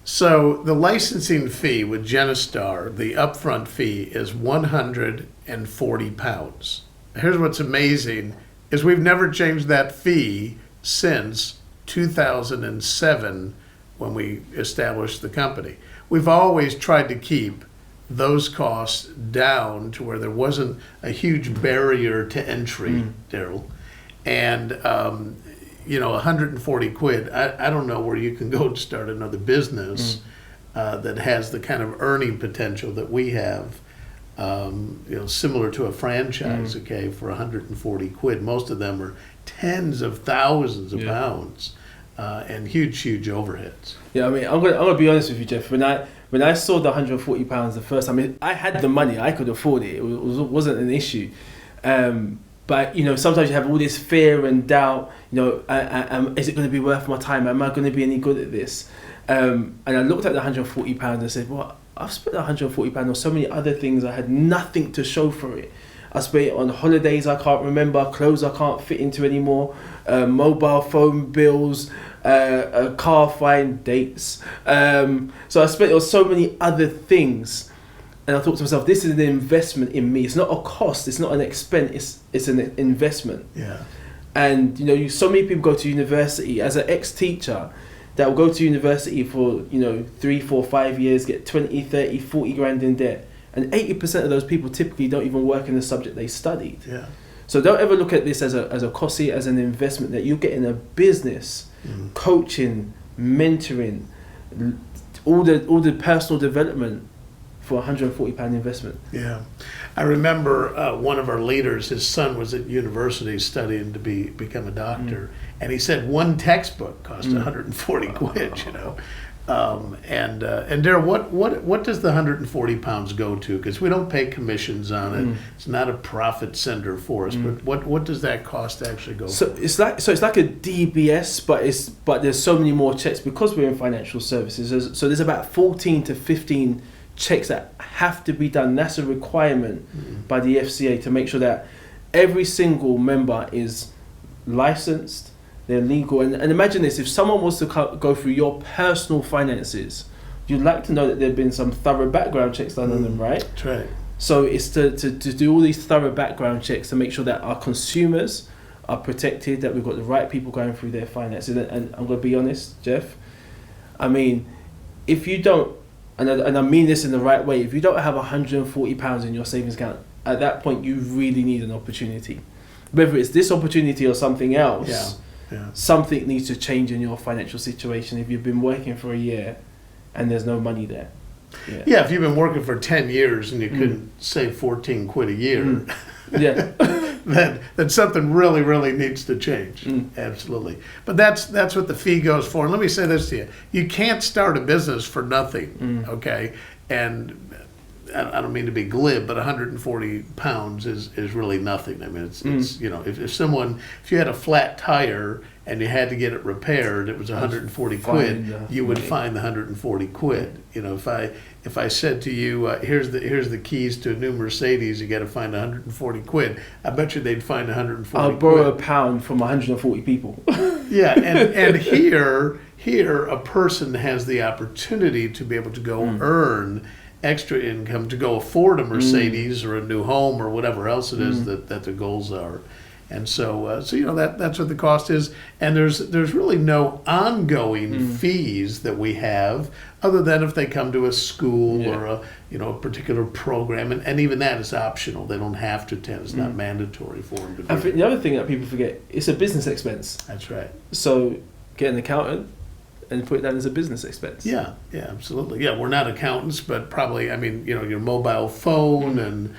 So the licensing fee with Genistar, the upfront fee is £140. Here's what's amazing is we've never changed that fee since 2007 when we established the company. We've always tried to keep those costs down to where there wasn't a huge barrier to entry, Daryl. And 140 quid, I don't know where you can go to start another business that has the kind of earning potential that we have, similar to a franchise, okay, for 140 quid. Most of them are tens of thousands of pounds and huge overheads. Yeah, I mean, I'm gonna be honest with you, Jeff. When I saw the £140 the first time, I had the money, I could afford it. It wasn't an issue. But sometimes you have all this fear and doubt. Is it going to be worth my time? Am I going to be any good at this? And I looked at the £140 and said, well, I've spent £140 on so many other things. I had nothing to show for it. I spent it on holidays I can't remember, clothes I can't fit into anymore, mobile phone bills, car fine, dates. So I spent it on so many other things. And I thought to myself, this is an investment in me. It's not a cost. It's not an expense. It's an investment. Yeah. And so many people go to university as an ex-teacher that will go to university for 3, 4, 5 years, get 20, 30, 40 grand in debt, and 80% of those people typically don't even work in the subject they studied. Yeah. So don't ever look at this as a cost, see it as an investment that you get in a business, coaching, mentoring, all the personal development for £140 investment. Yeah. I remember one of our leaders, his son was at university studying to become a doctor, and he said one textbook cost 140 quid, And Daryl, what does the £140 go to? Because we don't pay commissions on it. It's not a profit center for us. But what does that cost actually go for? It's like a DBS, but there's so many more checks because we're in financial services. So there's about 14 to 15 checks that have to be done. That's a requirement by the FCA to make sure that every single member is licensed, they're legal. And imagine this, if someone was to go through your personal finances, you'd like to know that there have been some thorough background checks done on them, right? That's right. So it's to do all these thorough background checks to make sure that our consumers are protected, that we've got the right people going through their finances. And I'm going to be honest, Jeff, I mean, if you don't, and I mean this in the right way, if you don't have £140 in your savings account, at that point you really need an opportunity. Whether it's this opportunity or something else, something needs to change in your financial situation if you've been working for a year and there's no money there. Yeah, if you've been working for 10 years and you couldn't save 14 quid a year, then something really needs to change. Absolutely. But that's what the fee goes for. And let me say this to you. You can't start a business for nothing, okay? And I don't mean to be glib, but £140 is really nothing. I mean, it's if you had a flat tire and you had to get it repaired, it was 140 quid. You would find the 140 quid. If I said to you, here's the keys to a new Mercedes, you got to find 140 quid. I bet you they'd find 140 quid. I'll borrow a pound from 140 people. Yeah, and here a person has the opportunity to be able to go earn extra income to go afford a Mercedes or a new home or whatever else it is that the goals are. And so that's what the cost is. And there's really no ongoing fees that we have other than if they come to a school or a particular program. And even that is optional. They don't have to attend. It's not mandatory for them to do. I think the other thing that people forget, it's a business expense. That's right. So get an accountant and put it down as a business expense. Yeah, absolutely. Yeah, we're not accountants, but probably, your mobile phone and,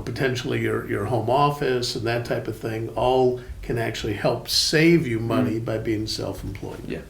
potentially your home office and that type of thing all can actually help save you money by being self-employed. Yeah.